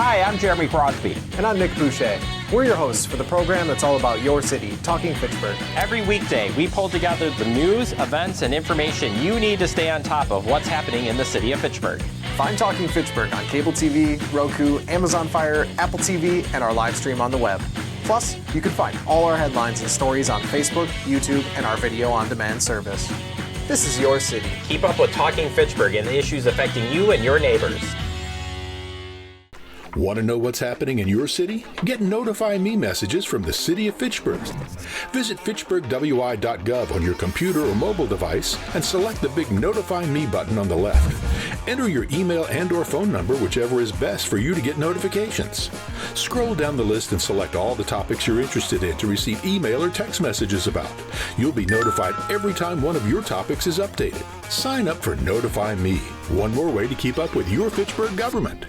Hi, I'm Jeremy Crosby. And I'm Nick Boucher. We're your hosts for the program that's all about your city, Talking Fitchburg. Every weekday, we pull together the news, events, and information you need to stay on top of what's happening in the city of Fitchburg. Find Talking Fitchburg on cable TV, Roku, Amazon Fire, Apple TV, and our live stream on the web. Plus, you can find all our headlines and stories on Facebook, YouTube, and our video on demand service. This is your city. Keep up with Talking Fitchburg and the issues affecting you and your neighbors. Want to know what's happening in your city? Get Notify Me messages from the City of Fitchburg. Visit fitchburgwi.gov on your computer or mobile device and select the big Notify Me button on the left. Enter your email and/or phone number, whichever is best for you to get notifications. Scroll down the list and select all the topics you're interested in to receive email or text messages about. You'll be notified every time one of your topics is updated. Sign up for Notify Me, one more way to keep up with your Fitchburg government.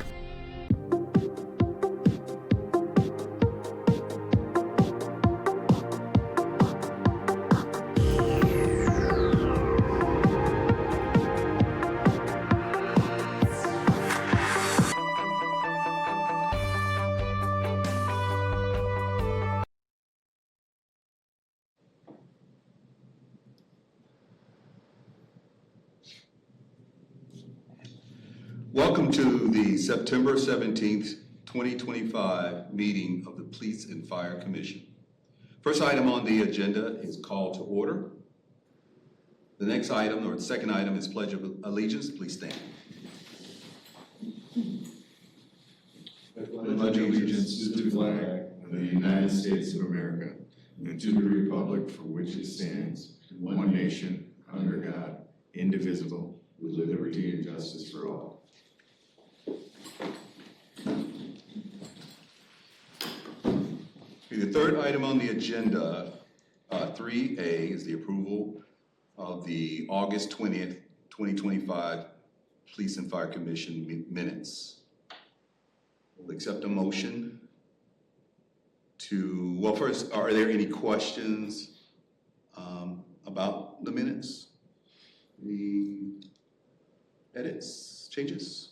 Welcome to the September 17th, 2025 meeting of the Police and Fire Commission. First item on the agenda is call to order. The next item, or the second item, is Pledge of Allegiance. Please stand. I pledge allegiance to the flag of the United States of America and to the republic for which it stands, one nation, under God, indivisible, with liberty and justice for all. The third item on the agenda, 3A, is the approval of the August 20th, 2025 Police and Fire Commission minutes. We'll accept a motion to, well, first, are there any questions about the minutes? Any edits, changes?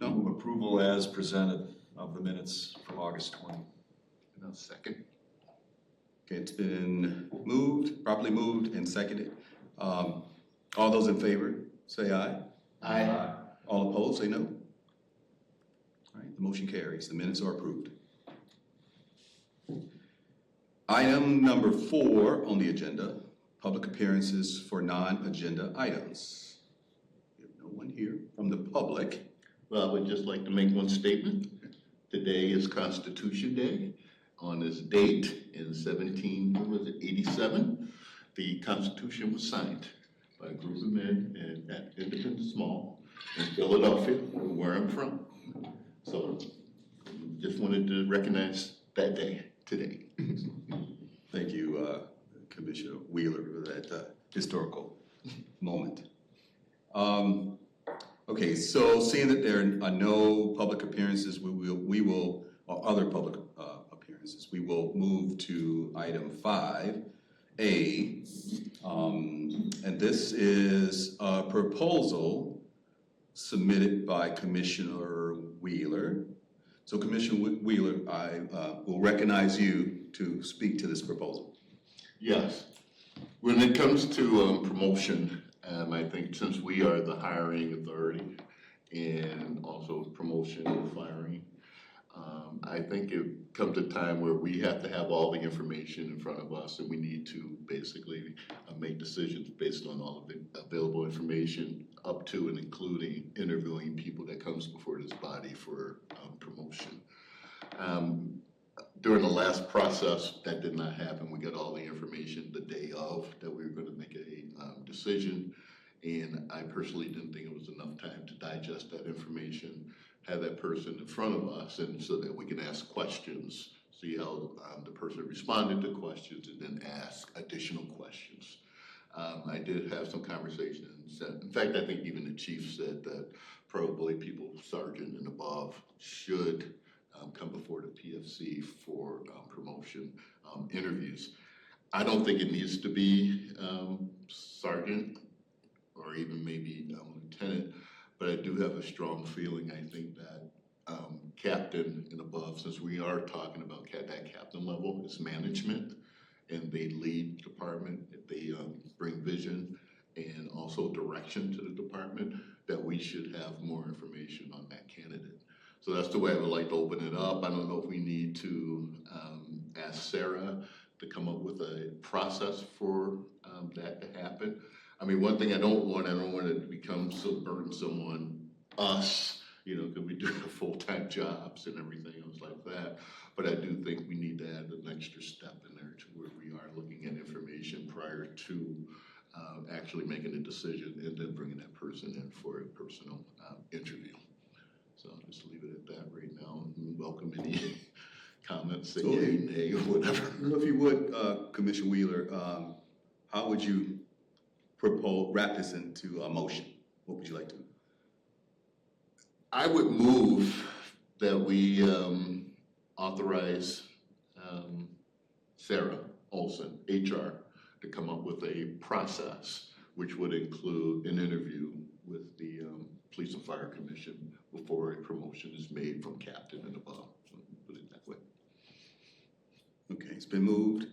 No? Move approval as presented of the minutes from August 20. No, second. Okay, it's been properly moved and seconded. All those in favor, say aye. Aye. All opposed, say no. All right, the motion carries. The minutes are approved. Item number 4 on the agenda, public appearances for non-agenda items. We have no one here from the public. Well, I would just like to make one statement. Today is Constitution Day. On this date in 1787, the Constitution was signed by a group of men at Independence Mall in Philadelphia, where I'm from. So just wanted to recognize that day today. Thank you, Commissioner Wheeler, for that historical moment. Okay, so seeing that there are no public appearances, we will or other public appearances, we will move to item 5A, and this is a proposal submitted by Commissioner Wheeler. So Commissioner Wheeler, I will recognize you to speak to this proposal. Yes. When it comes to promotion, I think since we are the hiring authority and also promotion and firing, I think it comes a time where we have to have all the information in front of us, and we need to basically make decisions based on all of the available information up to and including interviewing people that comes before this body for promotion. During the last process, that did not happen. We got all the information the day of that we were going to make a decision, and I personally didn't think it was enough time to digest that information, have that person in front of us, and so that we can ask questions, see how the person responded to questions, and then ask additional questions. I did have some conversations. In fact, I think even the chief said that probably people sergeant and above should come before the PFC for promotion interviews. I don't think it needs to be sergeant or even maybe lieutenant, but I do have a strong feeling. I think that captain and above, since we are talking about that captain level, is management, and they lead department, they bring vision and also direction to the department, that we should have more information on that candidate. So that's the way I would like to open it up. I don't know if we need to ask Sarah to come up with a process for that to happen. I mean, one thing I don't want it to become so burdensome on us, you know, because we do have full-time jobs and everything else like that. But I do think we need to add an extra step in there to where we are looking at information prior to actually making a decision and then bringing that person in for a personal interview. So I'll just leave it at that right now and welcome any comments, say yay, nay, or whatever. If you would, Commissioner Wheeler, how would you wrap this into a motion? What would you like to? I would move that we authorize Sarah Olson, HR, to come up with a process which would include an interview with the Police and Fire Commission before a promotion is made from captain and above. So put it that way. Okay, it's been moved,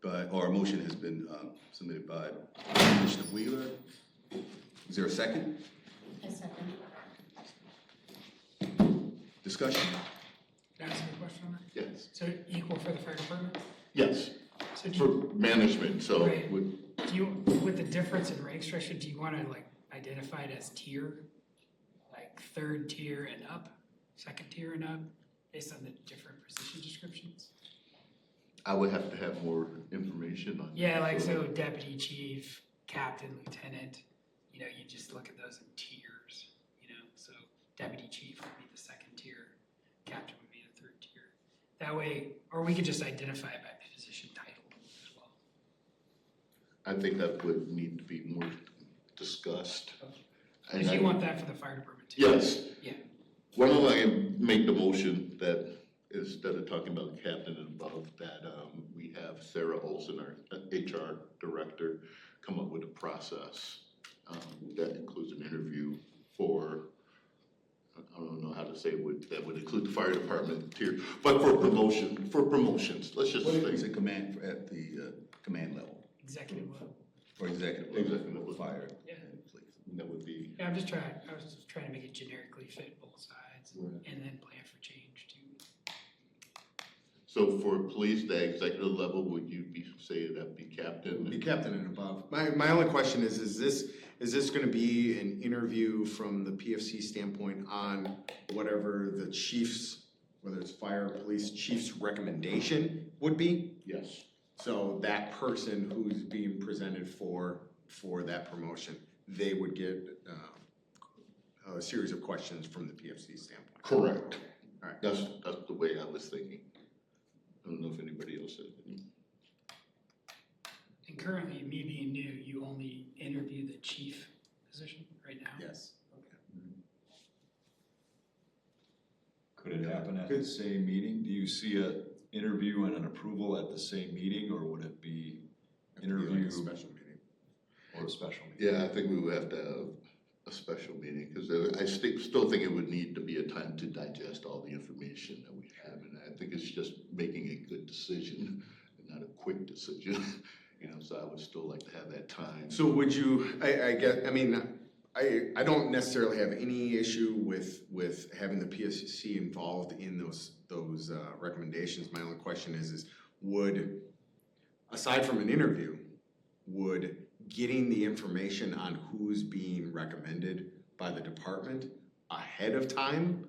or a motion has been submitted by Commissioner Wheeler. Is there a second? A second. Discussion? Can I ask you a question on that? Yes. So equal for the fire department? Yes. So do For you, management, so Right. with with the difference in rank structure, do you want to like identify it as tier? Like third tier and up, second tier and up, based on the different position descriptions? I would have to have more information on that. Yeah, like so deputy chief, captain, lieutenant, you know, you just look at those in tiers, you know, so deputy chief would be the second tier, captain would be the third tier. That way, or we could just identify it by position title as well. I think that would need to be more discussed. If you want that for the fire department too. Yes. Yeah. Why don't I make the motion that instead of talking about captain and above, that we have Sarah Olson, our HR director, come up with a process that includes an interview for, I don't know how to say it, that would include the fire department tier, but for promotions, let's just What say. is a command at the command level Executive level. or executive level? Fire. Yeah. and police. That would be, Yeah, I was just trying to make it generically fit both sides and then plan for change too. so for police, the executive level, would you say that'd be captain? Be captain and above. My only question is this gonna be an interview from the PFC standpoint on whatever the chief's, whether it's fire, police chief's recommendation would be? Yes. So that person who's being presented for that promotion, they would get a series of questions from the PFC standpoint. Correct. All right. That's the way I was thinking. I don't know if anybody else said it. And currently, me being new, you only interview the chief position right now? Yes. Could it happen at the same meeting? Do you see a interview and an approval at the same meeting, or would it be interview Like a special meeting. or a special meeting? Yeah, I think we would have to have a special meeting, because I still think it would need to be a time to digest all the information that we have, and I think it's just making a good decision, and not a quick decision, you know, so I would still like to have that time. So would you, I don't necessarily have any issue with having the PSC involved in those recommendations. My only question is would, aside from an interview, would getting the information on who's being recommended by the department ahead of time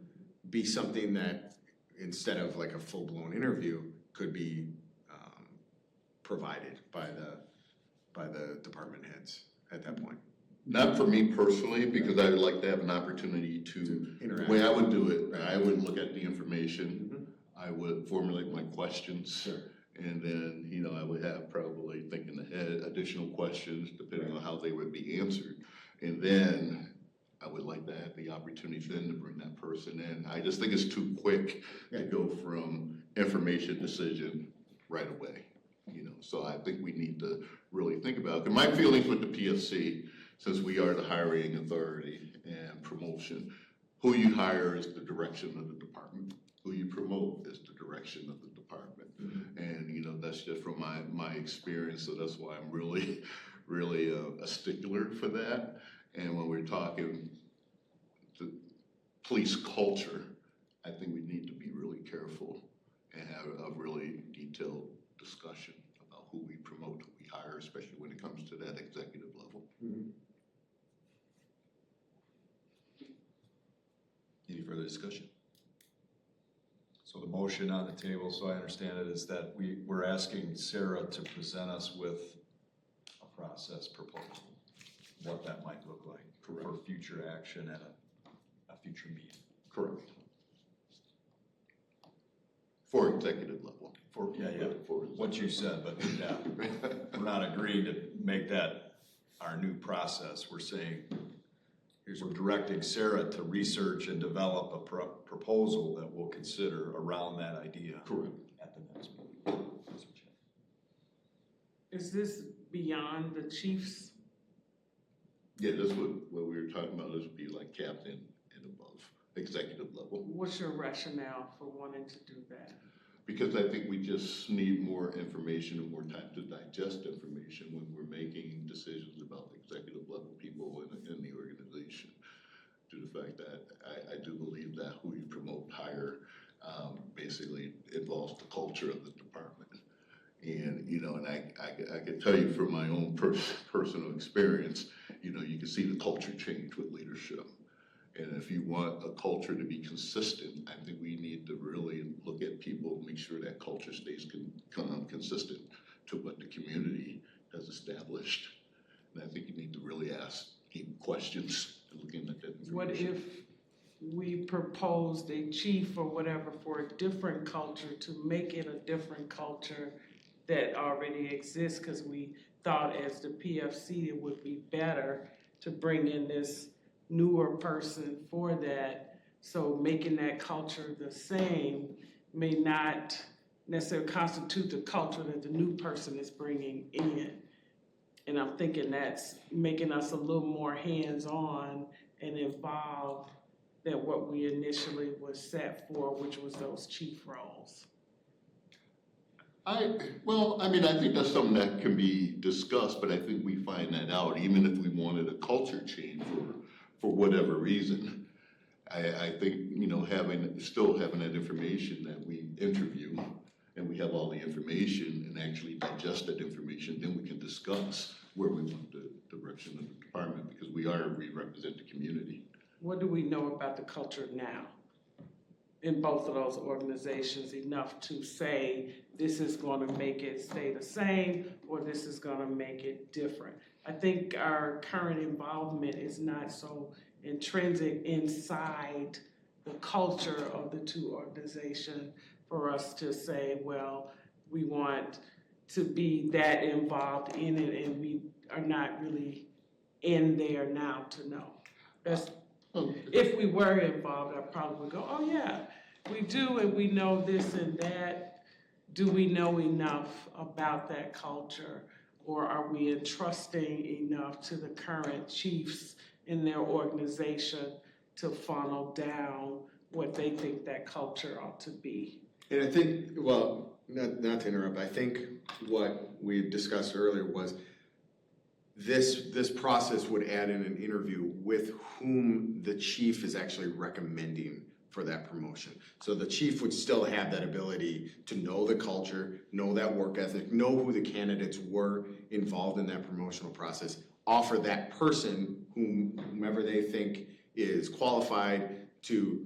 be something that, instead of like a full-blown interview, could be provided by the department heads at that point? Not for me personally, because I would like to have an opportunity to interact. The way I would do it, I would look at the information, I would formulate my questions. Sure. And then, you know, I would have probably thinking ahead, additional questions depending on how they would be answered. And then I would like to have the opportunity then to bring that person in. I just think it's too quick to go from information decision right away, you know. So I think we need to really think about it. And my feelings with the PFC, since we are the hiring authority and promotion, who you hire is the direction of the department. Who you promote is the direction of the department. And, you know, that's just from my experience, so that's why I'm really a stickler for that. And when we're talking the police culture, I think we need to be really careful and have a really detailed discussion about who we promote, who we hire, especially when it comes to that executive level. Any further discussion? So the motion on the table, so I understand it, is that we're asking Sarah to present us with a process proposal, what that might look like for future action at a future meeting. Correct. For executive level. For what you said, but yeah, we're not agreeing to make that our new process. We're saying, we're directing Sarah to research and develop a proposal that we'll consider around that idea. Correct. At the next meeting. Is this beyond the chief's? Yeah, that's what we were talking about. This would be like captain and above, executive level. What's your rationale for wanting to do that? Because I think we just need more information and more time to digest information when we're making decisions about executive level people in the organization. To the fact that I do believe that who you promote hire basically involves the culture of the department. And, you know, and I can tell you from my own personal experience, you know, you can see the culture change with leadership. And if you want a culture to be consistent, I think we need to really look at people, make sure that culture stays consistent to what the community has established. And I think you need to really ask deep questions and looking at that information. What if we proposed a chief or whatever for a different culture to make it a different culture that already exists, because we thought as the PFC it would be better to bring in this newer person for that, so making that culture the same may not necessarily constitute the culture that the new person is bringing in. And I'm thinking that's making us a little more hands-on and involved than what we initially was set for, which was those chief roles. Well, I mean, I think that's something that can be discussed, but I think we find that out, even if we wanted a culture change for whatever reason. I think, you know, still having that information that we interview and we have all the information and actually digest that information, then we can discuss where we want the direction of the department, because we represent the community. What do we know about the culture now in both of those organizations enough to say this is going to make it stay the same or this is going to make it different? I think our current involvement is not so intrinsic inside the culture of the two organizations for us to say, well, we want to be that involved in it, and we are not really in there now to know. If we were involved, I probably would go, oh yeah, we do, and we know this and that. Do we know enough about that culture, or are we entrusting enough to the current chiefs in their organization to funnel down what they think that culture ought to be? And I think, well, not to interrupt, I think what we discussed earlier was this process would add in an interview with whom the chief is actually recommending for that promotion. So the chief would still have that ability to know the culture, know that work ethic, know who the candidates were involved in that promotional process, offer that person, whomever they think is qualified to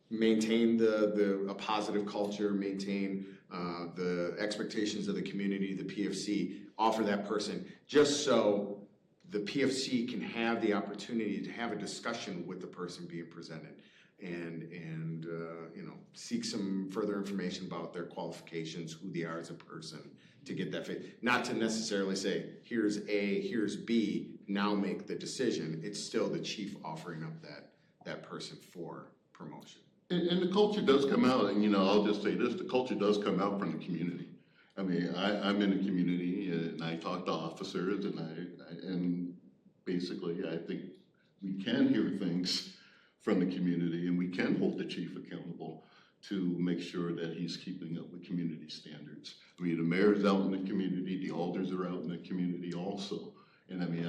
maintain a positive culture, maintain the expectations of the community, the PFC, offer that person, just so the PFC can have the opportunity to have a discussion with the person being presented and you know, seek some further information about their qualifications, who they are as a person, to get that fit. Not to necessarily say, here's A, here's B, now make the decision. It's still the chief offering up that person for promotion. And the culture does come out, and, you know, I'll just say this, the culture does come out from the community. I mean, I'm in the community, and I talk to officers, and basically I think we can hear things from the community, and we can hold the chief accountable to make sure that he's keeping up with community standards. I mean, the mayor's out in the community, the alders are out in the community also. And I mean,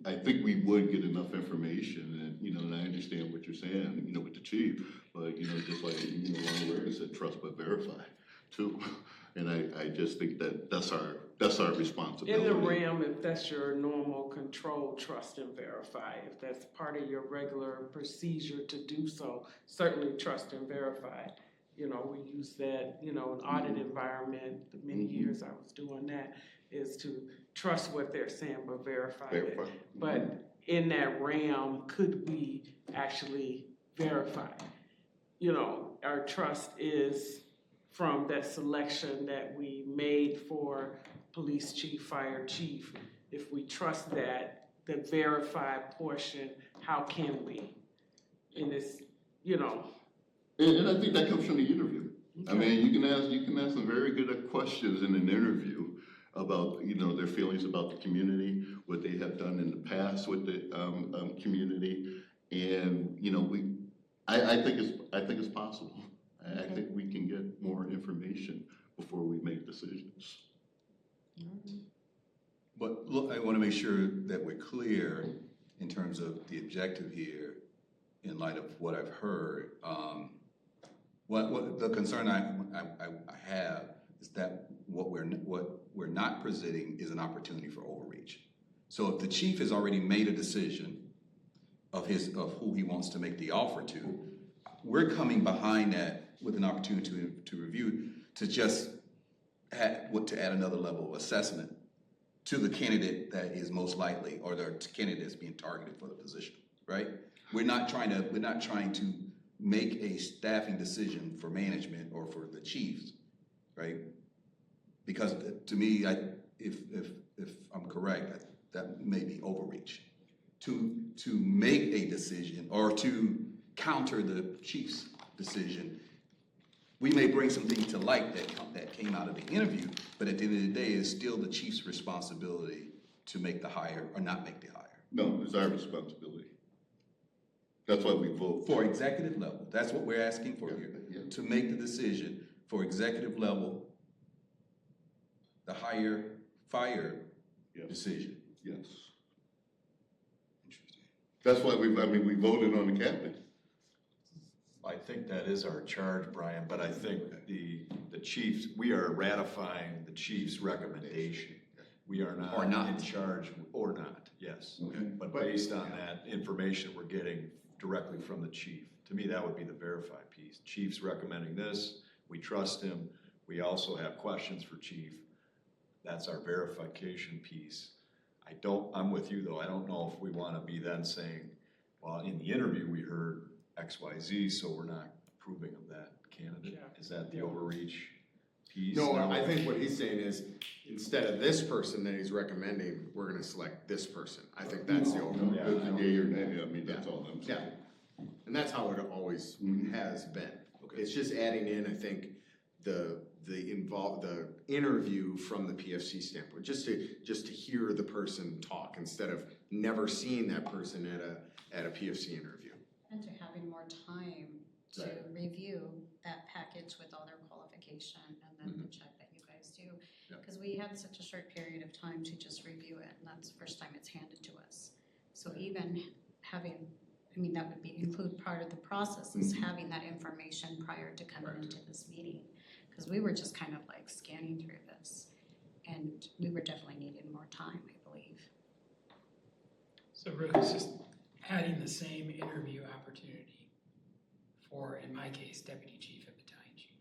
I think we would get enough information, and, you know, and I understand what you're saying, you know, with the chief, but, you know, just like, you know, Ron Ware said, trust but verify too. And I just think that that's our responsibility. In the realm, if that's your normal control, trust and verify. If that's part of your regular procedure to do so, certainly trust and verify. You know, we use that, you know, an audit environment, the many years I was doing that, is to trust what they're saying but verify it. But in that realm, could we actually verify? You know, our trust is from that selection that we made for police chief, fire chief. If we trust that, the verified portion, how can we? In this, you know. And I think that comes from the interview. Okay. I mean, you can ask some very good questions in an interview about, you know, their feelings about the community, what they have done in the past with the community, and, you know, I think it's possible. I think we can get more information before we make decisions. But look, I want to make sure that we're clear in terms of the objective here in light of what I've heard. What the concern I have is that what we're not presenting is an opportunity for overreach. So if the chief has already made a decision of who he wants to make the offer to, we're coming behind that with an opportunity to review, to just add another level of assessment to the candidate that is most likely, or the candidate that's being targeted for the position, right? We're not trying to make a staffing decision for management or for the chiefs, right? Because to me, if I'm correct, that may be overreach. To make a decision or to counter the chief's decision, we may bring some things to light that came out of the interview, but at the end of the day, it's still the chief's responsibility to make the hire or not make the hire. No, it's our responsibility. That's why we vote. For executive level, that's what we're asking for here. Yeah. To make the decision for executive level, the fire decision. Yes. Interesting. That's why we voted on the captain. I think that is our charge, Brian, but I think the chiefs, we are ratifying the chief's recommendation. We are not, or not in charge, or not, yes. Okay. But based on that information we're getting directly from the chief, to me, that would be the verified piece. Chief's recommending this, we trust him. We also have questions for chief. That's our verification piece. I'm with you though, I don't know if we want to be then saying, well, in the interview we heard XYZ, so we're not approving of that candidate. Yeah. Is that the overreach piece? No, I think what he's saying is, instead of this person that he's recommending, we're gonna select this person. I think that's the overreach. No, that's a yay or nay. I mean, that's all I'm saying. Yeah, and that's how it always has been. Okay. It's just adding in, I think, the interview from the PFC standpoint, just to hear the person talk instead of never seeing that person at a PFC interview. And to having more time to review that package with all their qualification and then the check that you guys do. Because we had such a short period of time to just review it, and that's the first time it's handed to us. So even having, that would include part of the process is having that information prior to coming into this meeting. Because we were just kind of like scanning through this, and we were definitely needing more time, I believe. So really it's just adding the same interview opportunity for, in my case, deputy chief and battalion chief.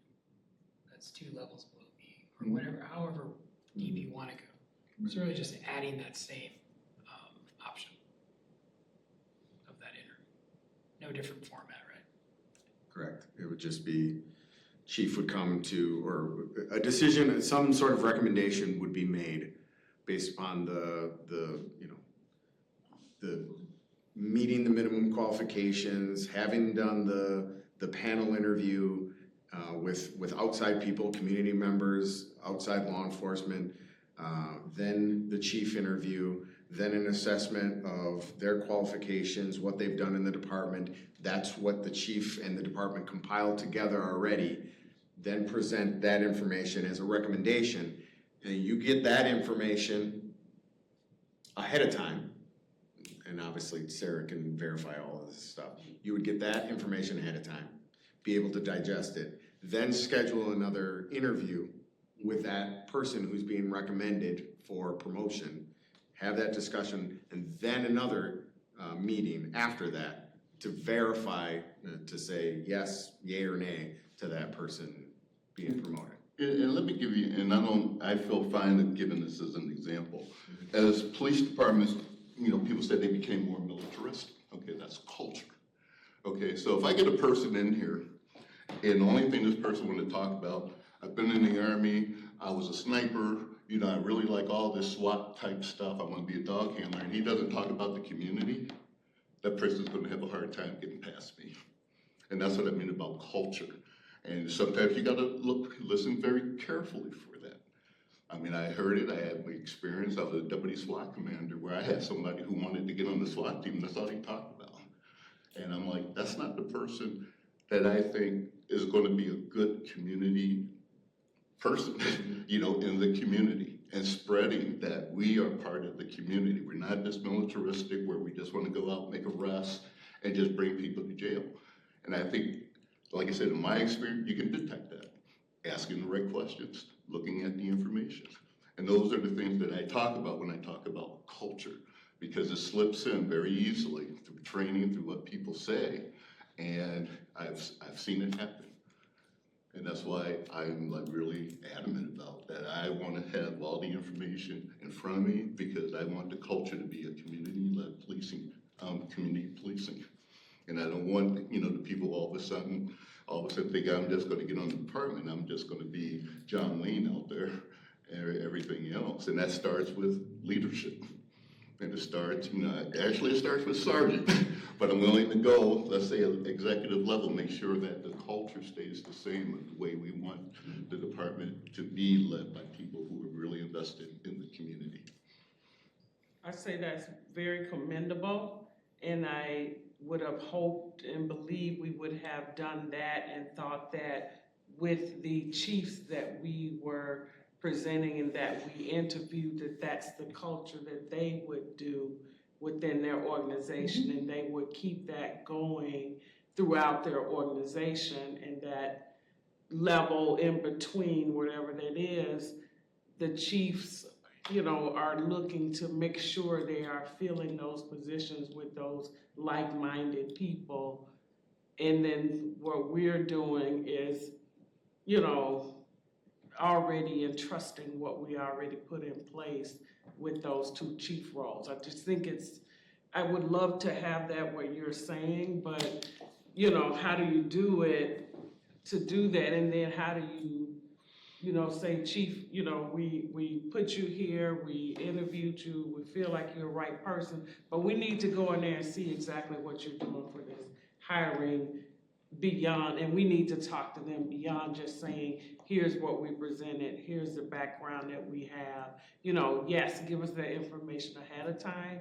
That's 2 levels below me, or whatever, however deep you want to go. It's really just adding that same option of that interview. No different format, right? Correct. It would just be, chief would come to, or a decision, some sort of recommendation would be made based upon the meeting the minimum qualifications, having done the panel interview with outside people, community members, outside law enforcement, then the chief interview, then an assessment of their qualifications, what they've done in the department. That's what the chief and the department compiled together already. Then present that information as a recommendation, and you get that information ahead of time. And obviously Sarah can verify all of this stuff. You would get that information ahead of time, be able to digest it, then schedule another interview with that person who's being recommended for promotion, have that discussion, and then another meeting after that to verify, to say yes, yay or nay to that person being promoted. And let me give you, and I feel fine in giving this as an example. As police departments, you know, people said they became more militaristic. Okay, that's culture. Okay, so if I get a person in here, and the only thing this person want to talk about, I've been in the Army, I was a sniper, you know, I really like all this SWAT type stuff, I want to be a dog handler, and he doesn't talk about the community, that person's going to have a hard time getting past me. And that's what I mean about culture. And sometimes you got to listen very carefully for that. I mean, I heard it, I had my experience. I was a deputy SWAT commander where I had somebody who wanted to get on the SWAT team, and that's all he talked about. And I'm like, that's not the person that I think is going to be a good community person, you know, in the community, and spreading that we are part of the community. We're not just militaristic where we just want to go out, make arrests, and just bring people to jail. And I think, like I said, in my experience, you can detect that. Asking the right questions, looking at the information. And those are the things that I talk about when I talk about culture, because it slips in very easily through training, through what people say, and I've seen it happen. And that's why I'm like really adamant about that. I want to have all the information in front of me because I want the culture to be a community-led policing, community policing. And I don't want, you know, the people all of a sudden think I'm just going to get on the department. I'm just going to be John Wayne out there and everything else. And that starts with leadership. And it starts, you know, actually it starts with sergeant, but I'm willing to go, let's say at executive level, make sure that the culture stays the same with the way we want the department to be led by people who are really invested in the community. I say that's very commendable, and I would have hoped and believed we would have done that and thought that with the chiefs that we were presenting and that we interviewed, that that's the culture that they would do within their organization, and they would keep that going throughout their organization, and that level in between, whatever that is, the chiefs, you know, are looking to make sure they are filling those positions with those like-minded people. And then what we're doing is, you know, already entrusting what we already put in place with those two chief roles. I just think I would love to have that what you're saying, but, you know, how do you do it to do that? And then how do you know, say, chief, you know, we put you here, we interviewed you, we feel like you're the right person, but we need to go in there and see exactly what you're doing for this hiring beyond, and we need to talk to them beyond just saying, here's what we presented, here's the background that we have. You know, yes, give us that information ahead of time,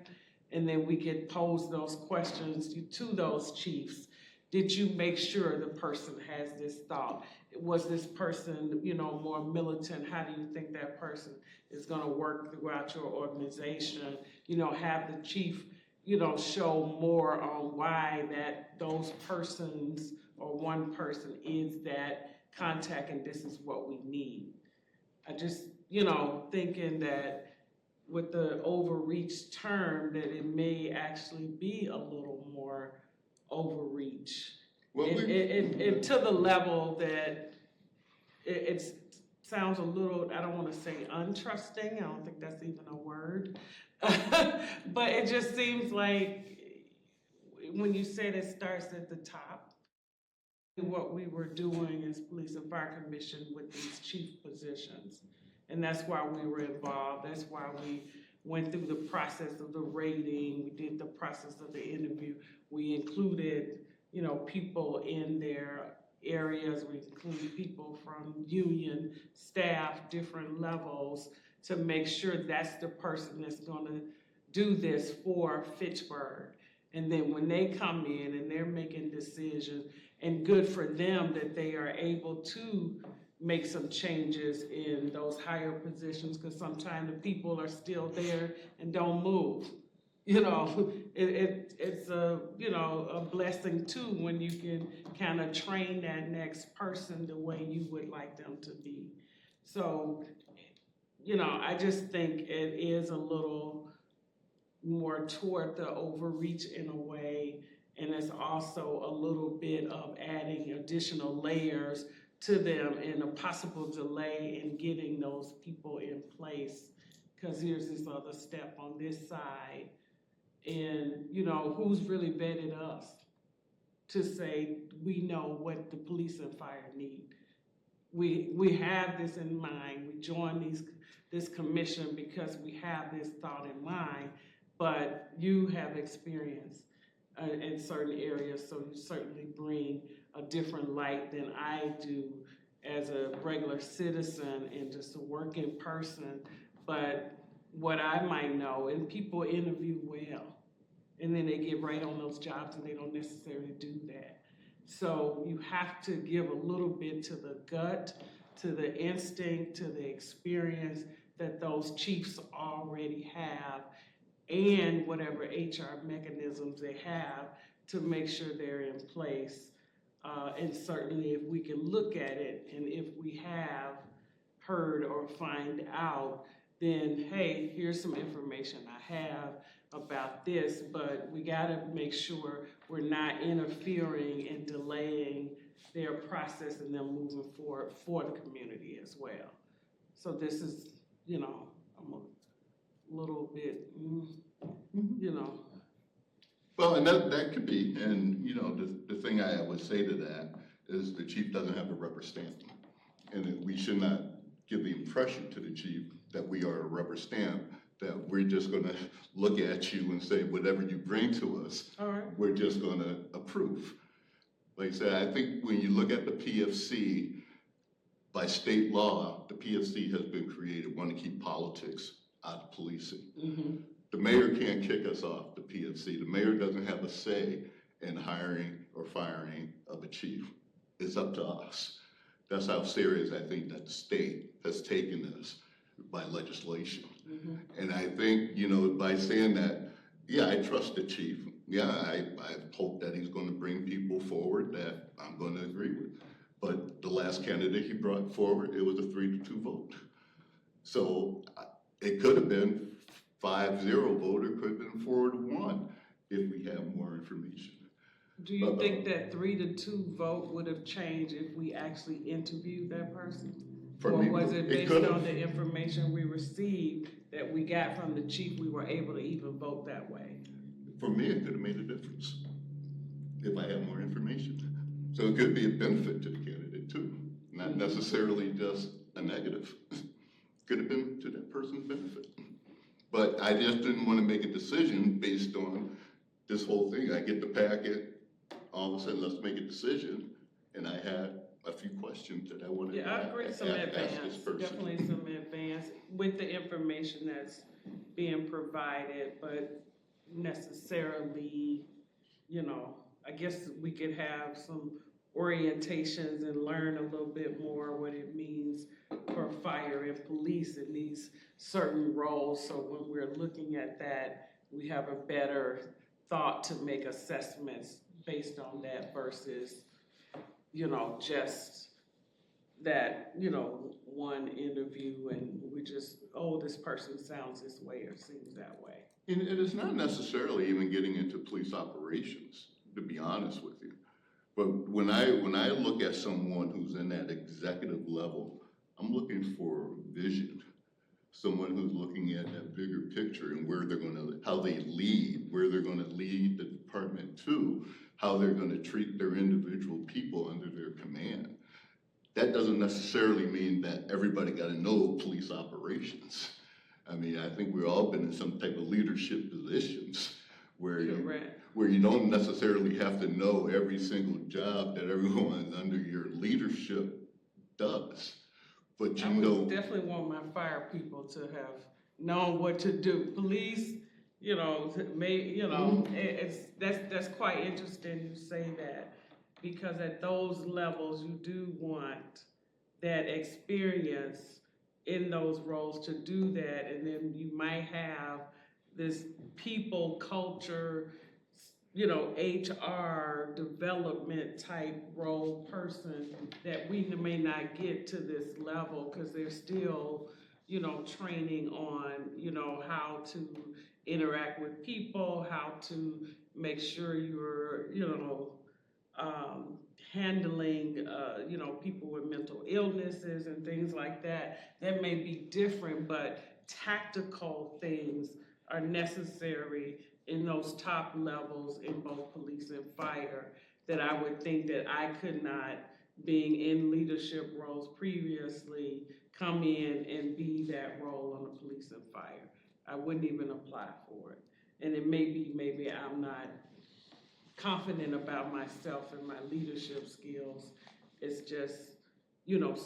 and then we could pose those questions to those chiefs. Did you make sure the person has this thought? Was this person, you know, more militant? How do you think that person is gonna work throughout your organization? You know, have the chief, you know, show more on why that those persons or one person is that contact and this is what we need. I just, you know, thinking that with the overreach term that it may actually be a little more overreach. Well, and to the level that it sounds a little, I don't want to say untrusting, I don't think that's even a word, but it just seems like when you said it starts at the top, what we were doing as Police and Fire Commission with these chief positions. And that's why we were involved. That's why we went through the process of the rating. We did the process of the interview. We included, you know, people in their areas. We included people from union staff, different levels, to make sure that's the person that's gonna do this for Fitchburg. And then when they come in and they're making decisions, and good for them that they are able to make some changes in those higher positions, because sometimes the people are still there and don't move. You know, it's a, you know, a blessing too when you can kind of train that next person the way you would like them to be. So, you know, I just think it is a little more toward the overreach in a way, and it's also a little bit of adding additional layers to them and a possible delay in getting those people in place, because here's this other step on this side. And, you know, who's really vetted us to say we know what the police and fire need? We have this in mind. We join this commission because we have this thought in mind, but you have experience in certain areas, so you certainly bring a different light than I do as a regular citizen and just a working person. But what I might know, and people interview well, and then they get right on those jobs and they don't necessarily do that. So you have to give a little bit to the gut, to the instinct, to the experience that those chiefs already have, and whatever HR mechanisms they have to make sure they're in place. And certainly if we can look at it, and if we have heard or find out, then hey, here's some information I have about this, but we gotta make sure we're not interfering and delaying their process and them moving forward for the community as well. So this is, you know, I'm a little bit, you know. Well, and that could be, and you know, the thing I would say to that is the chief doesn't have a rubber stamp, and that we should not give the impression to the chief that we are a rubber stamp, that we're just gonna look at you and say, whatever you bring to us, we're just gonna approve. Like I said, I think when you look at the PFC, by state law, the PFC has been created, want to keep politics out of policing. The mayor can't kick us off the PFC. The mayor doesn't have a say in hiring or firing of a chief. It's up to us. That's how serious I think that the state has taken this by legislation. And I think, you know, by saying that, yeah, I trust the chief. Yeah, I hope that he's going to bring people forward that I'm going to agree with. But the last candidate he brought forward, it was a 3-2 vote. So it could have been 5-0 vote, it could have been 4-1 if we have more information. Do you think that 3-2 vote would have changed if we actually interviewed that person? Or was it based on the information we received that we got from the chief, we were able to even vote that way? For me, it could have made a difference if I had more information. So it could be a benefit to the candidate too, not necessarily just a negative. Could have been to that person's benefit. But I just didn't want to make a decision based on this whole thing. I get the packet, all of a sudden, let's make a decision. And I had a few questions that I wanted to ask this person. Definitely some advance with the information that's being provided, but necessarily, you know, I guess we could have some orientations and learn a little bit more what it means for fire and police in these certain roles. So when we're looking at that, we have a better thought to make assessments based on that versus, you know, just that, you know, one interview and we just, oh, this person sounds this way or seems that way. And it is not necessarily even getting into police operations, to be honest with you. But when I look at someone who's in that executive level, I'm looking for vision. Someone who's looking at that bigger picture and where they're gonna, how they lead, where they're gonna lead the department to, how they're gonna treat their individual people under their command. That doesn't necessarily mean that everybody gotta know police operations. I mean, I think we've all been in some type of leadership positions where you don't necessarily have to know every single job that everyone under your leadership does. But you know, definitely want my fire people to have known what to do. Police, That's quite interesting you say that, because at those levels, you do want that experience in those roles to do that, and then you might have this people culture, HR development type role person that we may not get to this level because they're still, training on, how to interact with people, how to make sure you're, handling, people with mental illnesses and things like that. That may be different, but tactical things are necessary in those top levels in both police and fire that I would think that I could not, being in leadership roles previously, come in and be that role on the police and fire. I wouldn't even apply for it. And it may be, maybe I'm not confident about myself and my leadership skills. It's just,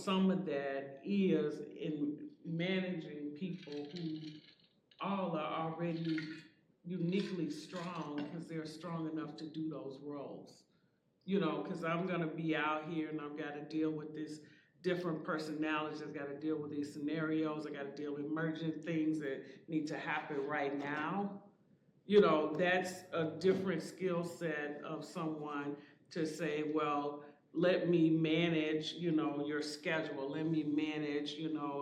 some of that is in managing people who all are already uniquely strong because they're strong enough to do those roles. Because I'm gonna be out here and I've gotta deal with this different personalities, I've gotta deal with these scenarios, I gotta deal with emergent things that need to happen right now. That's a different skill set of someone to say, well, let me manage, your schedule, let me manage,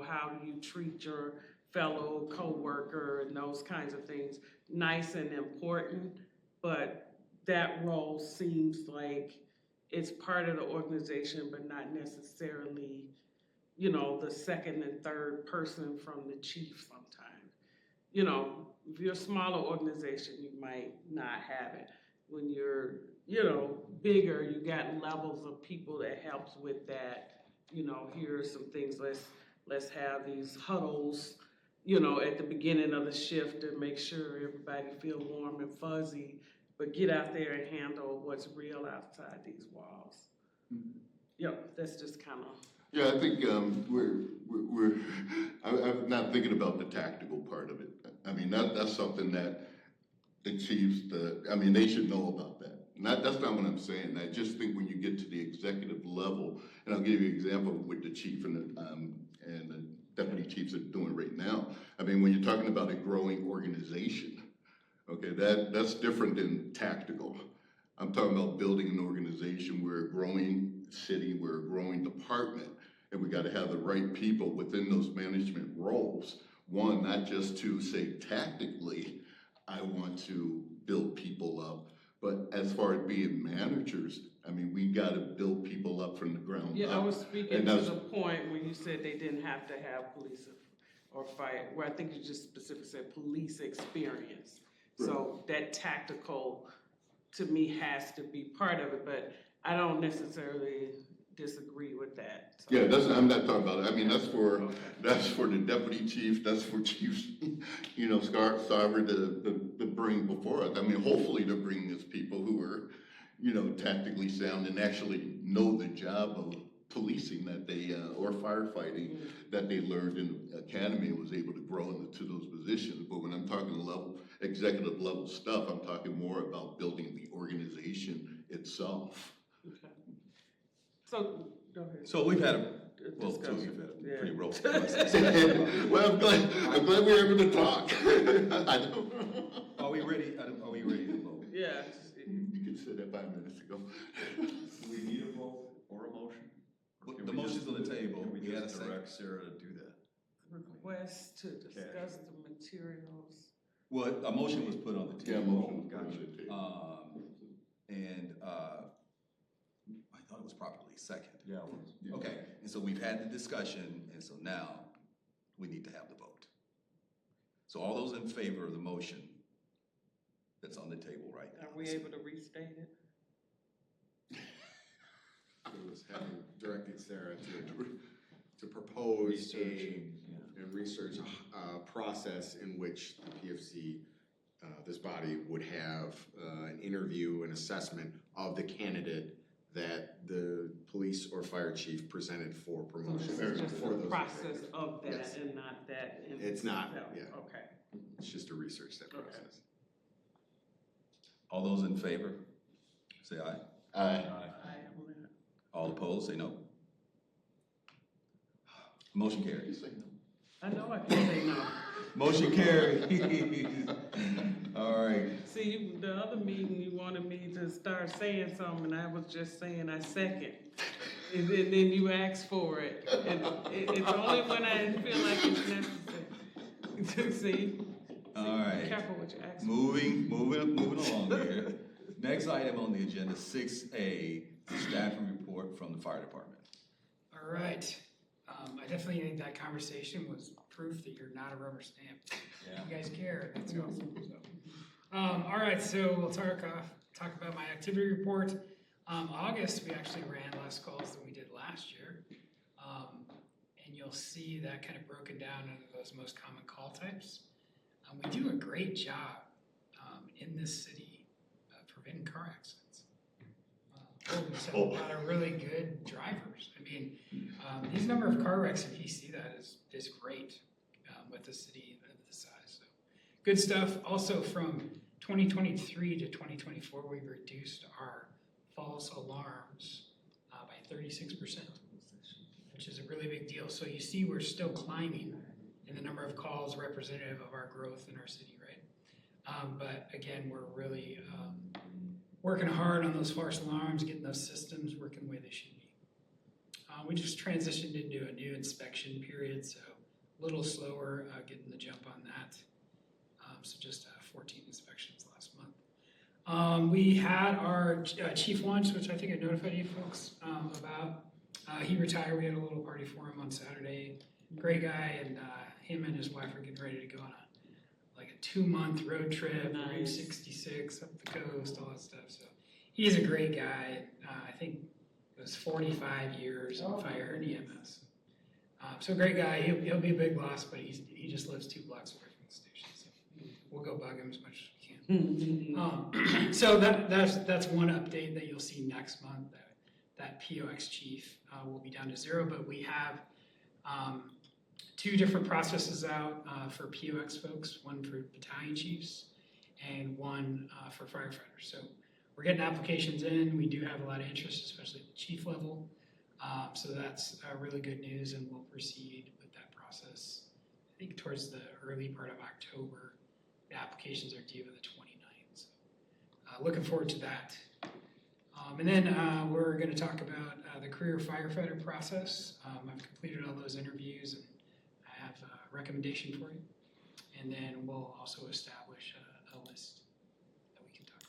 how you treat your fellow coworker and those kinds of things. Nice and important, but that role seems like it's part of the organization, but not necessarily, the second and third person from the chief sometimes. If you're a smaller organization, you might not have it. When you're, bigger, you got levels of people that helps with that. Here are some things, let's have these huddles, at the beginning of the shift to make sure everybody feel warm and fuzzy, but get out there and handle what's real outside these walls. That's just kind of. Yeah, I think I'm not thinking about the tactical part of it. I mean, that's something that the chiefs, they should know about that. That's not what I'm saying. I just think when you get to the executive level, and I'll give you an example with the chief and the deputy chiefs are doing right now. I mean, when you're talking about a growing organization, okay, that's different than tactical. I'm talking about building an organization. We're a growing city, we're a growing department, and we got to have the right people within those management roles. One, not just to say tactically, I want to build people up, but as far as being managers, I mean, we got to build people up from the ground up. Yeah, I was speaking to the point where you said they didn't have to have police or fire, where I think you just specifically said police experience. Right. So that tactical, to me, has to be part of it, but I don't necessarily disagree with that. So. Yeah, I'm not talking about it. I mean, that's for the deputy chief, that's for chiefs, Sarver to bring before us. I mean, hopefully they're bringing us people who are, tactically sound and actually know the job of policing that they, or firefighting that they learned in the academy and was able to grow into those positions. But when I'm talking executive level stuff, I'm talking more about building the organization itself. Okay. So, go ahead. So we've had you've had a pretty robust process. Well, I'm glad we're able to talk. I know. Are we ready to vote? Yeah. You could say that 5 minutes ago. Do we need a vote or a motion? The motion's on the table. We had to direct Sarah to do that. Request to discuss the materials. Well, a motion was put on the table. Yeah, motion was put on the table. And I thought it was properly second. Yeah. Okay, and so we've had the discussion, and so now we need to have the vote. So all those in favor of the motion that's on the table right now. Are we able to restate it? It was having directed Sarah to propose a research process in which the PFC, this body, would have an interview and assessment of the candidate that the police or fire chief presented for So promotion. this is just for the those process executives. of that Yes. and not that in It's not, itself. yeah. Okay. It's just to research that Okay. process. All those in favor, say aye. Aye. All opposed, say no. Motion carries. I know I can say no. Motion carries. All right. See, the other meeting, you wanted me to start saying something, and I was just saying I second. And then you asked for it. And it's only when I feel like it's necessary. See? All right. Be careful what you ask for. Moving along here. Next item on the agenda, 6A, staffing report from the fire department. All right. I definitely think that conversation was proof that you're not a rubber stamp. Yeah. You guys care. That's awesome. So, all right. So we'll talk about my activity report. August, we actually ran less calls than we did last year. And you'll see that kind of broken down into those most common call types. We do a great job in this city preventing car accidents. We just have a lot of really good drivers. I mean, these number of car wrecks, if you see that, is great with a city of this size. So good stuff. Also, from 2023 to 2024, we've reduced our false alarms by 36%, which is a really big deal. So you see we're still climbing in the number of calls representative of our growth in our city, right? But again, we're really working hard on those false alarms, getting those systems working the way they should be. We just transitioned into a new inspection period, so a little slower getting the jump on that. So just 14 inspections last month. We had our chief lunch, which I think I notified you folks about. He retired. We had a little party for him on Saturday. Great guy, and him and his wife are getting ready to go on a 2-month road trip, Route 66 up the coast, all that stuff. So he's a great guy. I think it was 45 years in fire and EMS. So great guy. He'll be a big loss, but he just lives 2 blocks away from the station. So we'll go bug him as much as we can. So that's one update that you'll see next month. That POX chief will be down to 0, but we have 2 different processes out for POX folks, one for battalion chiefs and one for firefighters. So we're getting applications in. We do have a lot of interest, especially at the chief level. So that's really good news, and we'll proceed with that process. I think towards the early part of October. The applications are due on the 29th. So looking forward to that. And then we're going to talk about the career firefighter process. I've completed all those interviews, and I have a recommendation for you. And then we'll also establish a list that we can talk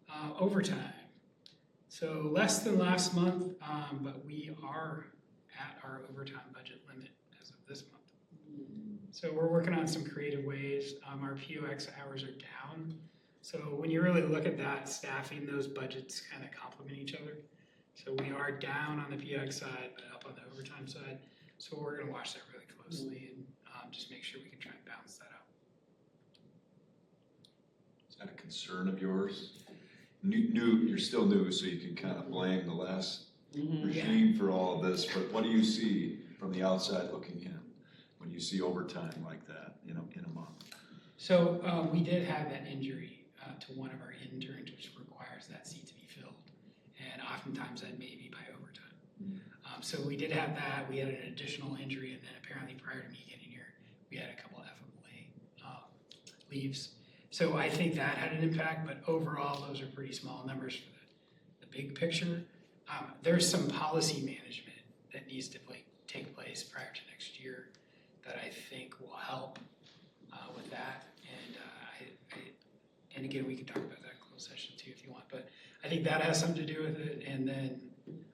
about. Overtime. So less than last month, but we are at our overtime budget limit as of this month. So we're working on some creative ways. Our POX hours are down. So when you really look at that, staffing, those budgets kind of complement each other. So we are down on the POX side, but up on the overtime side. So we're going to watch that really closely and just make sure we can try and balance that out. Is that a concern of yours? You're still new, so you can kind of blame the last regime for all of this, but what do you see from the outside looking in when you see overtime like that, in a month? So we did have that injury to one of our interns, which requires that seat to be filled, and oftentimes that may be by overtime. So we did have that. We had an additional injury, and then apparently prior to me getting here, we had a couple of FMLA leaves. So I think that had an impact, but overall, those are pretty small numbers for the big picture. There's some policy management that needs to take place prior to next year that I think will help with that. And again, we can talk about that in closed session too if you want, but I think that has something to do with it. And then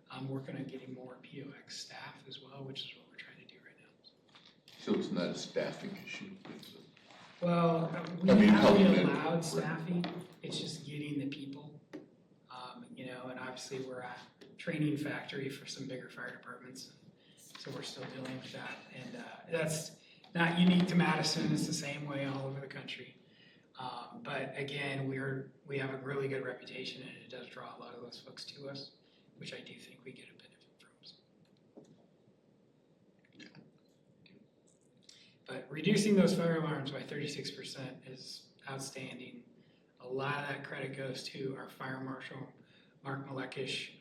I'm working on getting more POX staff as well, which is what we're trying to do right now. So it's not a staffing issue? Well, we allowed staffing. It's just getting the people, and obviously we're at training factory for some bigger fire departments. So we're still dealing with that. And that's not unique to Madison. It's the same way all over the country. But again, we have a really good reputation, and it does draw a lot of those folks to us, which I do think we get a benefit from. But reducing those fire alarms by 36% is outstanding. A lot of that credit goes to our fire marshal, Mark Malekish,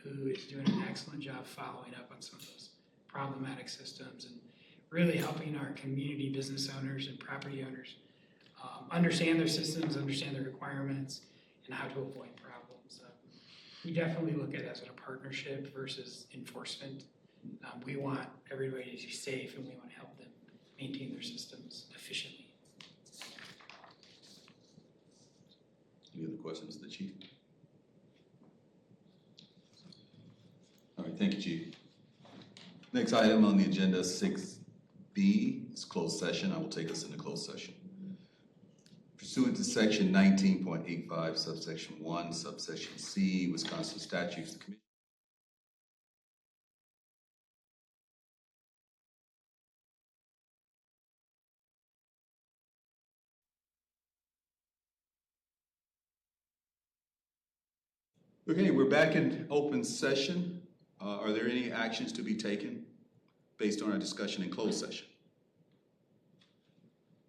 who is doing an excellent job following up on some of those problematic systems and really helping our community business owners and property owners understand their systems, understand their requirements, and how to avoid problems. We definitely look at it as a partnership versus enforcement. We want everybody to be safe, and we want to help them maintain their systems efficiently. Any other questions to the chief? All right, thank you, Chief. Next item on the agenda, 6B, is closed session. I will take us into closed session. Pursuant to section 19.85, subsection 1, subsection C, Wisconsin statutes, the commission Okay, we're back in open session. Are there any actions to be taken based on our discussion in closed session?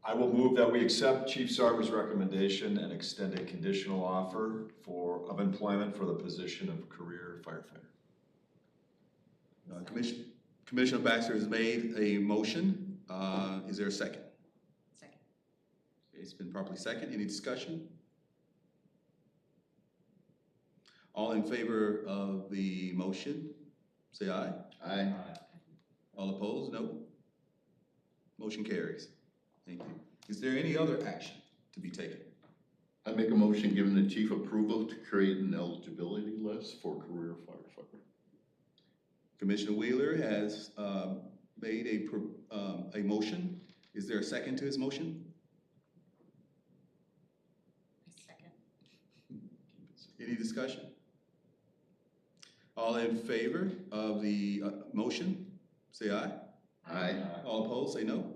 I will move that we accept Chief Sarver's recommendation and extend a conditional offer of employment for the position of career firefighter. Commissioner Baxter has made a motion. Is there a second? Second. Okay, it's been properly seconded. Any discussion? All in favor of the motion, say aye. Aye. All opposed, no. Motion carries. Thank you. Is there any other action to be taken? I make a motion giving the chief approval to create an eligibility list for career firefighter. Commissioner Wheeler has made a motion. Is there a second to his motion? Second. Any discussion? All in favor of the motion, say aye. Aye. All opposed, say no.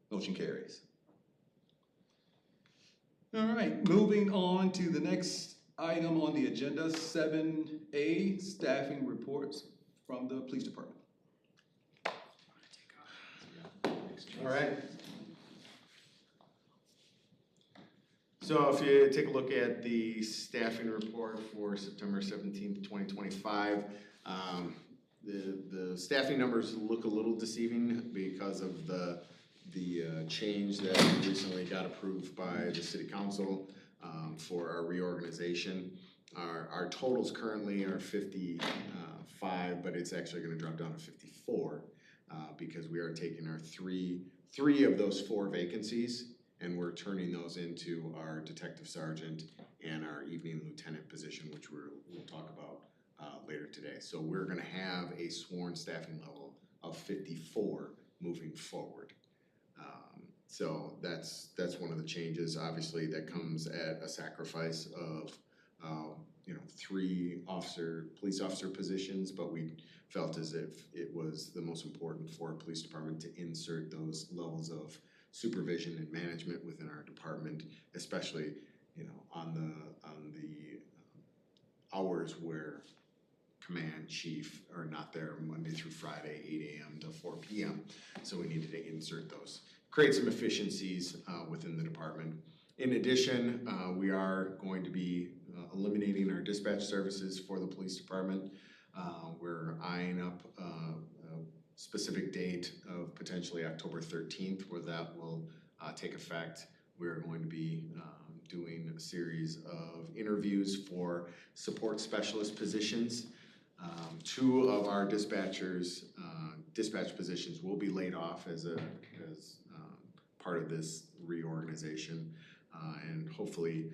Motion carries. All right, moving on to the next item on the agenda, 7A, staffing reports from the police department. All right. So if you take a look at the staffing report for September 17th, 2025, the staffing numbers look a little deceiving because of the change that recently got approved by the city council for our reorganization. Our totals currently are 55, but it's actually going to drop down to 54 because we are taking our three of those 4 vacancies and we're turning those into our detective sergeant and our evening lieutenant position, which we'll talk about later today. So we're going to have a sworn staffing level of 54 moving forward. So that's one of the changes. Obviously, that comes at a sacrifice of 3 police officer positions, but we felt as if it was the most important for a police department to insert those levels of supervision and management within our department, especially on the hours where command chief are not there Monday through Friday, 8 a.m. to 4 p.m. So we needed to insert those, create some efficiencies within the department. In addition, we are going to be eliminating our dispatch services for the police department. We're eyeing up a specific date of potentially October 13th where that will take effect. We're going to be doing a series of interviews for support specialist positions. 2 of our dispatchers, dispatch positions will be laid off as part of this reorganization, and hopefully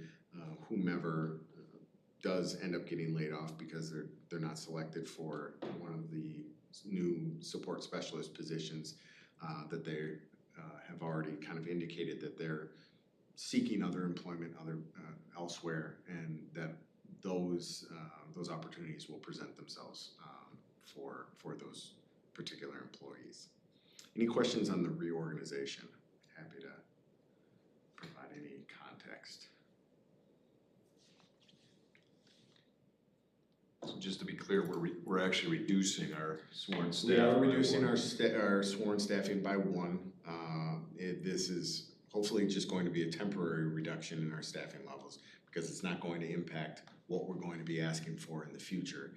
whomever does end up getting laid off because they're not selected for one of the new support specialist positions, that they have already kind of indicated that they're seeking other employment elsewhere, and that those opportunities will present themselves for those particular employees. Any questions on the reorganization? Happy to text. So just to be clear, we're actually reducing our sworn staff. We are by reducing one. our sworn staffing by one. This is hopefully just going to be a temporary reduction in our staffing levels because it's not going to impact what we're going to be asking for in the future.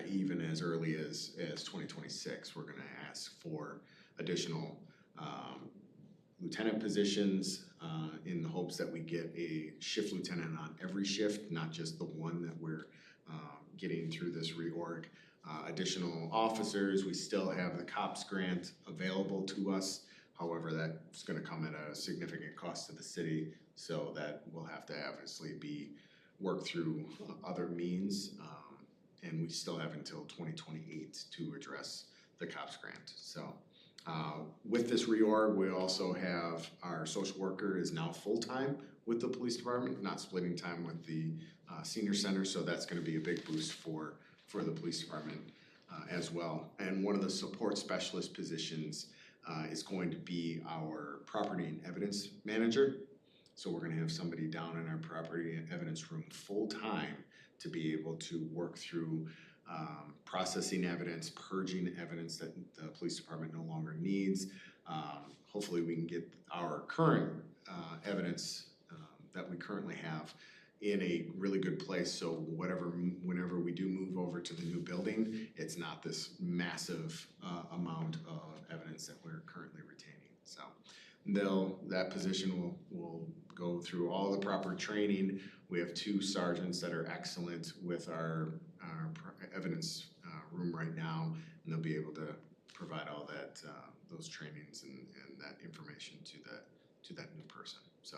Even as early as 2026, we're gonna ask for additional lieutenant positions in the hopes that we get a shift lieutenant on every shift, not just the one that we're getting through this reorg. Additional officers, we still have the COPS grant available to us. However, that's gonna come at a significant cost to the city, so that will have to obviously be worked through other means. And we still have until 2028 to address the COPS grant. So with this reorg, we also have our social worker is now full-time with the police department, not splitting time with the senior center. So that's gonna be a big boost for the police department as well. And one of the support specialist positions is going to be our property and evidence manager. So we're gonna have somebody down in our property and evidence room full-time to be able to work through processing evidence, purging evidence that the police department no longer needs. Hopefully we can get our current evidence that we currently have in a really good place, so whenever we do move over to the new building, it's not this massive amount of evidence that we're currently retaining. So that position will go through all the proper training. We have 2 sergeants that are excellent with our evidence room right now, and they'll be able to provide all that those trainings and that information to that new person. So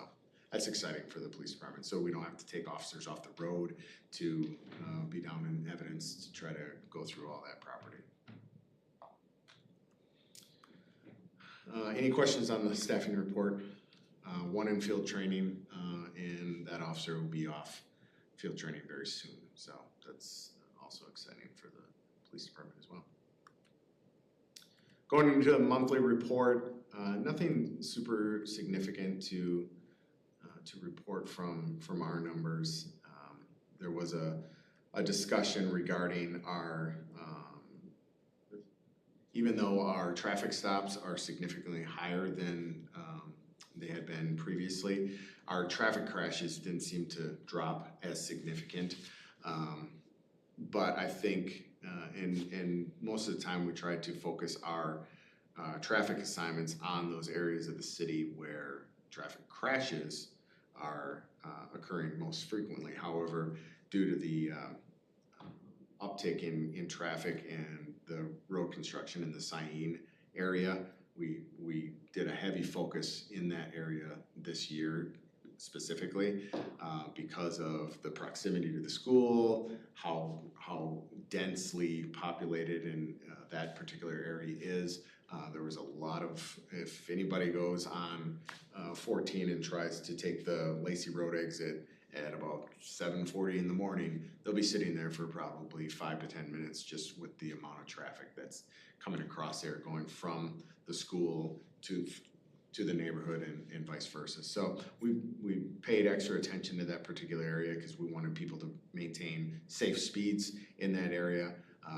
that's exciting for the police department. So we don't have to take officers off the road to be down in evidence to try to go through all that property. Any questions on the staffing report? 1 in field training, and that officer will be off field training very soon. So that's also exciting for the police department as well. Going into the monthly report, nothing super significant to report from our numbers. There was a discussion regarding our, even though our traffic stops are significantly higher than they had been previously, our traffic crashes didn't seem to drop as significant. But I think, and most of the time we tried to focus our traffic assignments on those areas of the city where traffic crashes are occurring most frequently. However, due to the uptick in traffic and the road construction in the Syene area, we did a heavy focus in that area this year specifically because of the proximity to the school, how densely populated in that particular area is. There was a lot of, if anybody goes on 14 and tries to take the Lacey Road exit at about 7:40 in the morning, they'll be sitting there for probably 5 to 10 minutes just with the amount of traffic that's coming across there, going from the school to the neighborhood and vice versa. So we paid extra attention to that particular area because we wanted people to maintain safe speeds in that area.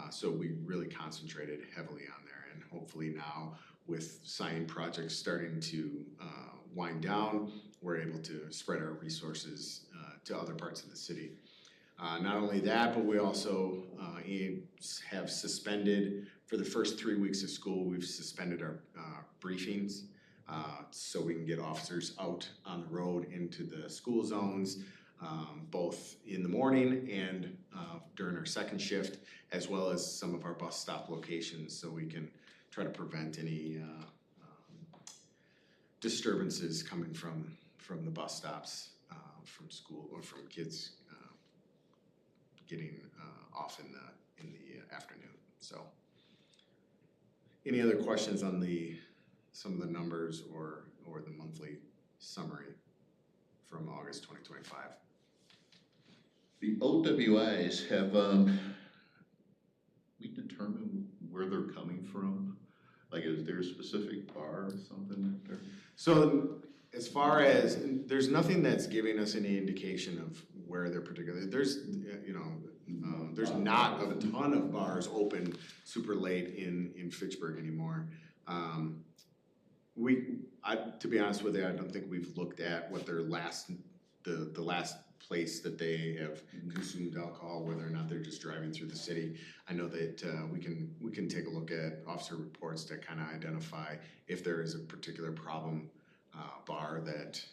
So we really concentrated heavily on there, and hopefully now with Syene projects starting to wind down, we're able to spread our resources to other parts of the city. Not only that, but we also have suspended, for the first 3 weeks of school, we've suspended our briefings so we can get officers out on the road into the school zones, both in the morning and during our second shift, as well as some of our bus stop locations, so we can try to prevent any disturbances coming from the bus stops from school or from kids getting off in the afternoon. So, any other questions on some of the numbers or the monthly summary from August 2025? The OWIs, have we determined where they're coming from? Like, is there a specific bar or something that they're? So as far as, there's nothing that's giving us any indication of where they're particularly, there's, there's not a ton of bars open super late in Fitchburg anymore. To be honest with you, I don't think we've looked at what their last place that they have consumed alcohol, whether or not they're just driving through the city. I know that we can take a look at officer reports to kind of identify if there is a particular problem bar that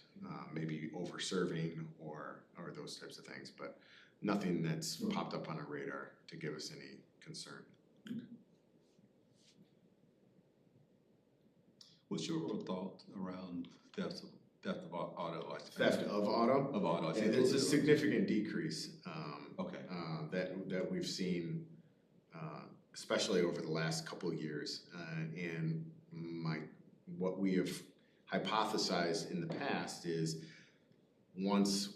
may be over serving or those types of things, but nothing that's popped up on our radar to give us any concern. What's your thought around theft of auto? Theft of auto? Of auto. Yeah, there's a significant decrease okay. That we've seen, especially over the last couple of years. And what we have hypothesized in the past is once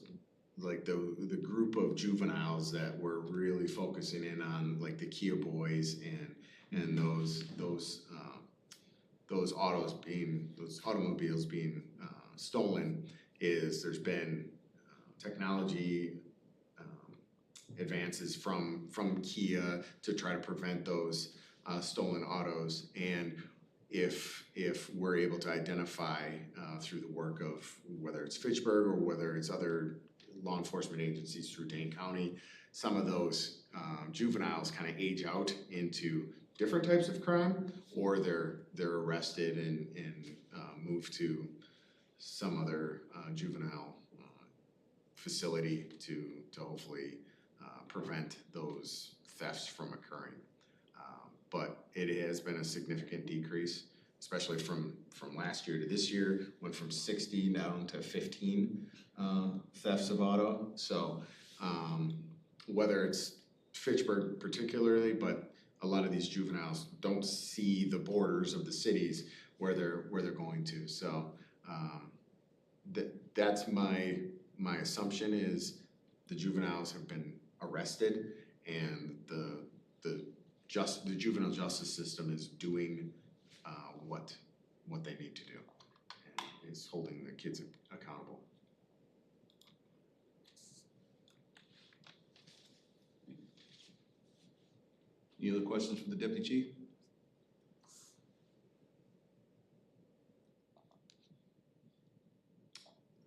like the group of juveniles that were really focusing in on like the Kia boys and those automobiles being stolen, is there's been technology advances from Kia to try to prevent those stolen autos. And if we're able to identify through the work of whether it's Fitchburg or whether it's other law enforcement agencies through Dane County, some of those juveniles kind of age out into different types of crime, or they're arrested and moved to some other juvenile facility to hopefully prevent those thefts from occurring. But it has been a significant decrease, especially from last year to this year, went from 60 down to 15 thefts of auto. So whether it's Fitchburg particularly, but a lot of these juveniles don't see the borders of the cities where they're going to. So that's my assumption is the juveniles have been arrested, and the juvenile justice system is doing what they need to do, and is holding the kids accountable. Any other questions for the Deputy Chief?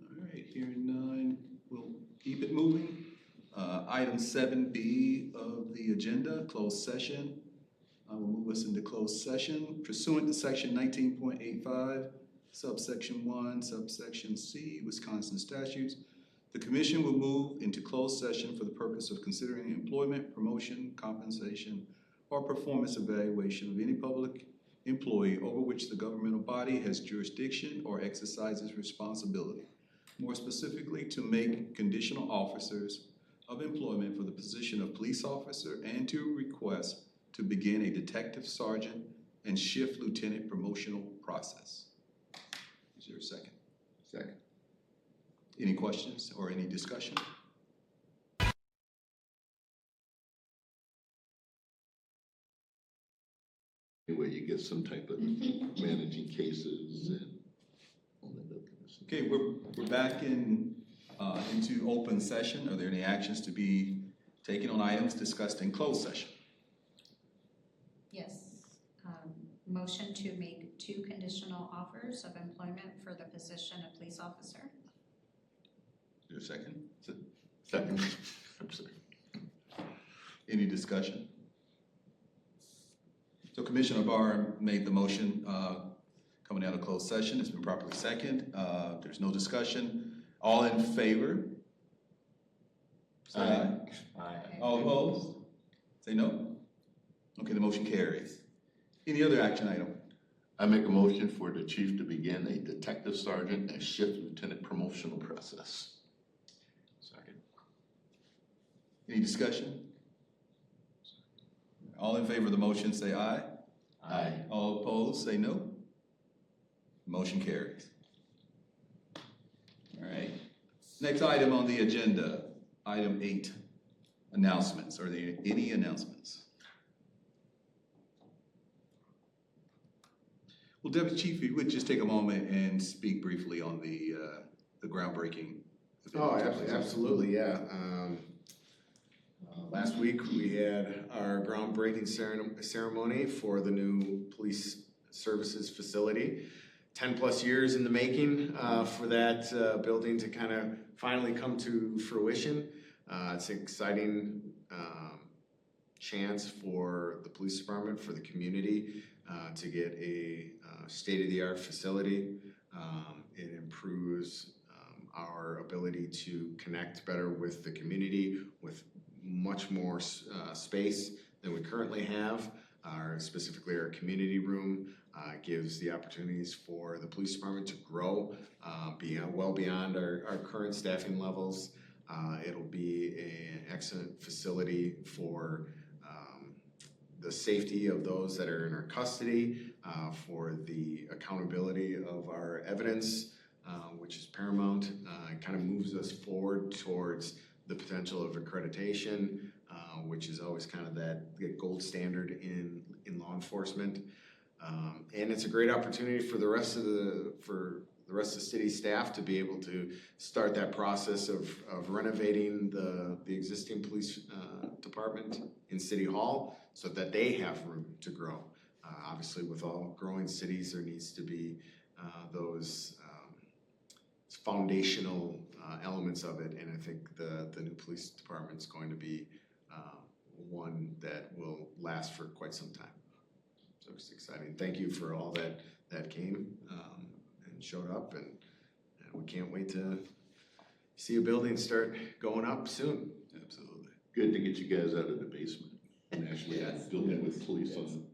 All right, hearing none, we'll keep it moving. Item 7B of the agenda, closed session. I will move us into closed session pursuant to section 19.85, subsection 1, subsection C, Wisconsin statutes. The commission will move into closed session for the purpose of considering employment, promotion, compensation, or performance evaluation of any public employee over which the governmental body has jurisdiction or exercises responsibility. More specifically, to make conditional offers of employment for the position of police officer and to request to begin a detective sergeant and shift lieutenant promotional process. Is there a second? Second. Any questions or any discussion? Anyway, you get some type of managing cases and all that other kind of stuff. Okay, we're back into open session. Are there any actions to be taken on items discussed in closed session? Yes. Motion to make 2 conditional offers of employment for the position of police officer. Is there a second? Second. I'm sorry. Any discussion? So Commissioner Barr made the motion coming out of closed session. It's been properly seconded. There's no discussion. All in favor? Say aye. Aye. All opposed? Say no. Okay, the motion carries. Any other action item? I make a motion for the chief to begin a detective sergeant and shift lieutenant promotional process. Second. Any discussion? All in favor of the motion say aye. Aye. All opposed say no. Motion carries. All right. Next item on the agenda, item 8, announcements. Are there any announcements? We'll Well, Deputy Chief, if you would just take a moment and speak briefly on the groundbreaking. Oh, absolutely, yeah. Last week, we had our groundbreaking ceremony for the new police services facility. 10+ years in the making for that building to kind of finally come to fruition. It's an exciting chance for the police department, for the community, to get a state-of-the-art facility. It improves our ability to connect better with the community with much more space than we currently have. Specifically our community room gives the opportunities for the police department to grow well beyond our current staffing levels. It'll be an excellent facility for the safety of those that are in our custody, for the accountability of our evidence, which is paramount. It kind of moves us forward towards the potential of accreditation, which is always kind of that gold standard in law enforcement. And it's a great opportunity for the rest of the city staff to be able to start that process of renovating the existing police department in City Hall so that they have room to grow. Obviously, with all growing cities, there needs to be those foundational elements of it, and I think the new police department is going to be one that will last for quite some time. So it's exciting. Thank you for all that came and showed up, and we can't wait to see a building start going up soon. Absolutely. Good to get you guys out of the basement and actually building with police on them.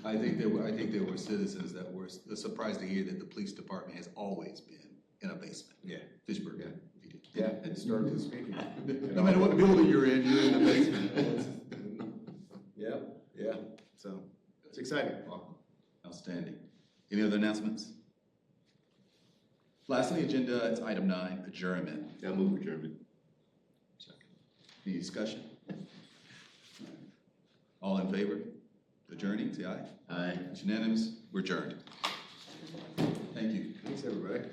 I think there were citizens that were surprised to hear that the police department has always been in a basement. Yeah. Fitchburg. Yeah, historically speaking. No matter what building you're in the basement. Yeah, so it's exciting. Outstanding. Any other announcements? Last on the agenda, it's item 9, adjournment. I move adjournment. Any discussion? All in favor? Adjourning, say aye. Aye. It's unanimous. We're adjourned. Thank you. Thanks, everybody.